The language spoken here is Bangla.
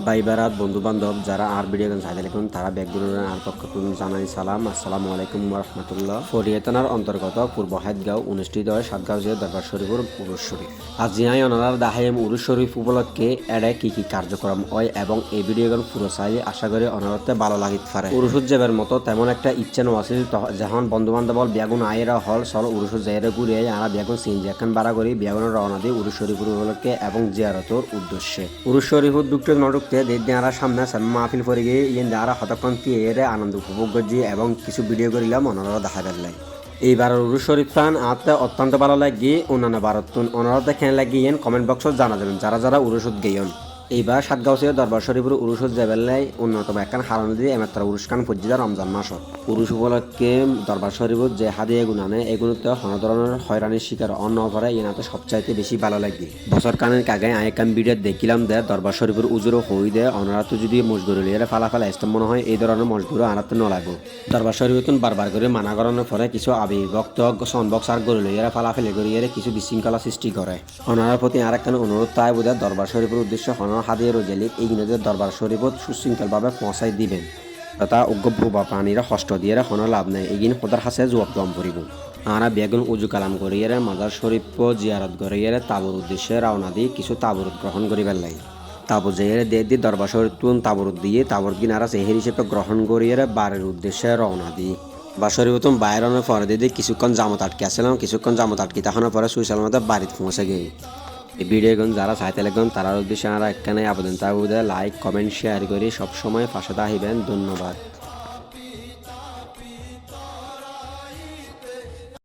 ভাই বেড়াত বন্ধু বান্ধব যারা আর ভিডিও গেম চাইতে লিখুন তারা ব্যাকগ্রাউন্ড আর পক্ষ জানাই সালাম আসসালামু আলাইকুম রহমতুল্লাহ। ফরিয়াতনার অন্তর্গত পূর্ব হাইদগাঁও অনুষ্ঠিত হয় সাতগাঁও জিয়া দরবার শরীফুর উরুস শরীফ। আজি আই অনার দাহাইম উরুস শরীফ উপলক্ষে এড়ে কি কার্যক্রম হয় এবং এই ভিডিও গেম পুরো চাই আশা করি অনারতে ভালো লাগিতে পারে। উরুসুত যাবার মতো তেমন একটা ইচ্ছে নছিল যখন বন্ধু বান্ধব বেগুন আইরা হল চল উরুসুত যাইরে ঘুরে আর বেগুন সিনজি এখন বাড়া করি বেগুনের রওনা দিয়ে উরুস শরীফুর উপলক্ষে এবং জিয়ারতর উদ্দেশ্যে। উরুস শরীফুর দুঃখ নড়ুকতে দেড় সামনে মাহফিল পরে গিয়ে ইয়ে দ্বারা হতক্ষণ এর আনন্দ উপভোগ করছি এবং কিছু ভিডিও করিলাম অনারা দেখা পেলাই। এইবার উরুস শরীফ খান আতে অত্যন্ত ভালো লাগি অন্যান্য ভারত অনারা দেখেন লাগি ইয়েন কমেন্ট বক্সত জানা যাবেন যারা যারা উরুসুত গেয়ন। এইবার সাতগাঁও দরবার শরীফের উরুসুত যাবেলাই অন্যতম একখান হারান দিয়ে এমাত্র উরুসখান পর্যন্ত রমজান মাসত উরুস উপলক্ষে দরবার শরীফত যে হাদিয়ে গুণানে এগুলোতে কোনো ধরনের হয়রানির শিকার অন্য করে এনাতে সবচাইতে বেশি ভালো লাগে। বছর কানের আগে আইকাম ভিডিও দেখিলাম দে দরবার শরীফের উজুরও হই দে অনারা তো যদি মজদুর লিয়ে ফালাফাল আসতে মনে হয় এই ধরনের মজদুর আনাতে নলাগো। দরবার শরীফতুন বারবার করে মানা করানোর পরে কিছু আবিভক্ত সনবক্স আর গরু লইয়ারা ফালাফালি করিয়ে কিছু বিশৃঙ্খলা সৃষ্টি করে। অনারার প্রতি আর একখান অনুরোধ তাই বোধ দরবার শরীফের উদ্দেশ্য হাদিয়ে রোজালি এই দিনদের দরবার শরীফত সুশৃঙ্খলভাবে পৌঁছাই দিবেন তথা অজ্ঞ বা প্রাণীরা কষ্ট দিয়ে কোনো লাভ নাই এগিন খোদার হাসে জবাব দম করিব। আমরা বেগুন উজু কালাম করিয়ে মাজার শরীফ জিয়ারত করিয়ে তাবুর উদ্দেশ্যে রওনা দিয়ে কিছু তাবুরত গ্রহণ করিবার লাগে। তাবু যেয়ে দিয়ে দরবার শরীফ তাবুরত দিয়ে তাবুর কিনারা সেহের হিসেবে গ্রহণ করিয়ে বাড়ির উদ্দেশ্যে রওনা দিই। বা শরীফত বাইরনের পরে দিয়ে কিছুক্ষণ জামত আটকে আসছিলাম কিছুক্ষণ জামত আটকে তখনের পরে সুইসাল মতো বাড়িতে পৌঁছে গিয়ে এই ভিডিওগুলো যারা চাইতে লাগবেন তারা উদ্দেশ্যে আমরা একখানে আবেদন তার লাইক কমেন্ট শেয়ার করে সবসময় পাশে থাকিবেন। ধন্যবাদ।